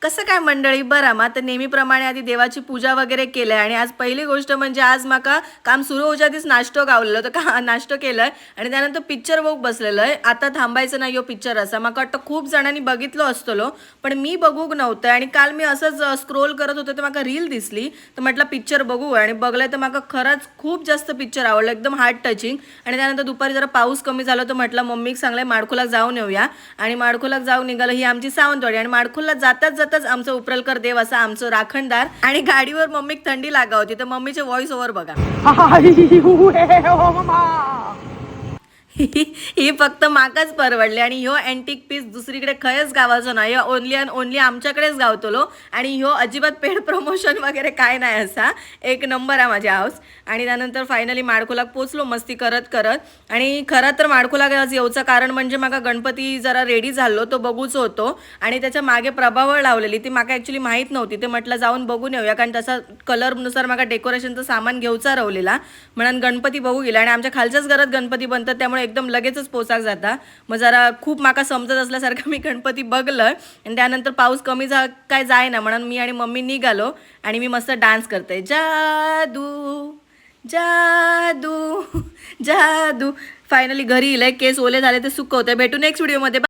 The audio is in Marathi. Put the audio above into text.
कसं काय मंडळी बरं मग तर नेहमीप्रमाणे आधी देवाची पूजा वगैरे केली आणि आज पहिली गोष्ट म्हणजे आज माका काम सुरू होच्या आधीच नाश्तो गावलेलो तर का नाश्तो केलाय आणि त्यानंतर पिक्चर बघ बसलेलो आहे. आता थांबायचं नाही, यो पिक्चर असा माका वाटतं खूप जणांनी बघितलो असतलो पण मी बघूक नव्हतं आणि काल मी असंच स्क्रोल करत होते तर माका रील दिसली तर म्हटलं पिक्चर बघू आणि बघलंय तर माका खरंच खूप जास्त पिक्चर आवडलं, एकदम हार्ट टचिंग. आणि त्यानंतर दुपारी जरा पाऊस कमी झाला तर म्हटलं मम्मीक सांगलंय माडखोलाक जाऊन येऊया आणि माडखोलाक जाऊन निघालं. ही आमची सावंतवाडी आणि माडखोलला जाताच जाताच आमचं उपरलकर देव असा आमचं राखणदार आणि गाडीवर मम्मीक थंडी लागा होती तर मम्मीचे व्हॉइस ओव्हर बघा. ही फक्त माकाच परवडली आणि ह्यो अँटिक पीस दुसरीकडे खयच गावाचो नाही, ओनली अँड ओनली आमच्याकडेच गावतलो. आणि ह्यो अजिबात पेड प्रमोशन वगैरे काय नाही, असा एक नंबर आहे माझ्या हाऊस. आणि त्यानंतर फायनली माडखोलाक पोचलो मस्ती करत करत. आणि खरं तर माडखोलाक आज येऊचं कारण म्हणजे माका गणपती जरा रेडी झालो तो बघूच होतो आणि त्याच्या मागे प्रभावळ लावलेली ती माका ॲक्च्युली माहीत नव्हती. ते म्हटलं जाऊन बघून येऊया कारण तसा कलरनुसार माका डेकोरेशनचं सामान घेऊचा रवलेला म्हणून गणपती बघू गेला. आणि आमच्या खालच्याच घरात गणपती बनतात त्यामुळे एकदम लगेचच पोचाक जाता. मग जरा खूप माका समजत असल्यासारखं मी गणपती बघलं आणि त्यानंतर पाऊस कमी काय जाय ना म्हणून मी आणि मम्मी निघालो आणि मी मस्त डान्स करते जादू जादू जादू. फायनली घरी इलंय, केस ओले झाले ते सुकवते. भेटू नेक्स्ट व्हिडिओमध्ये.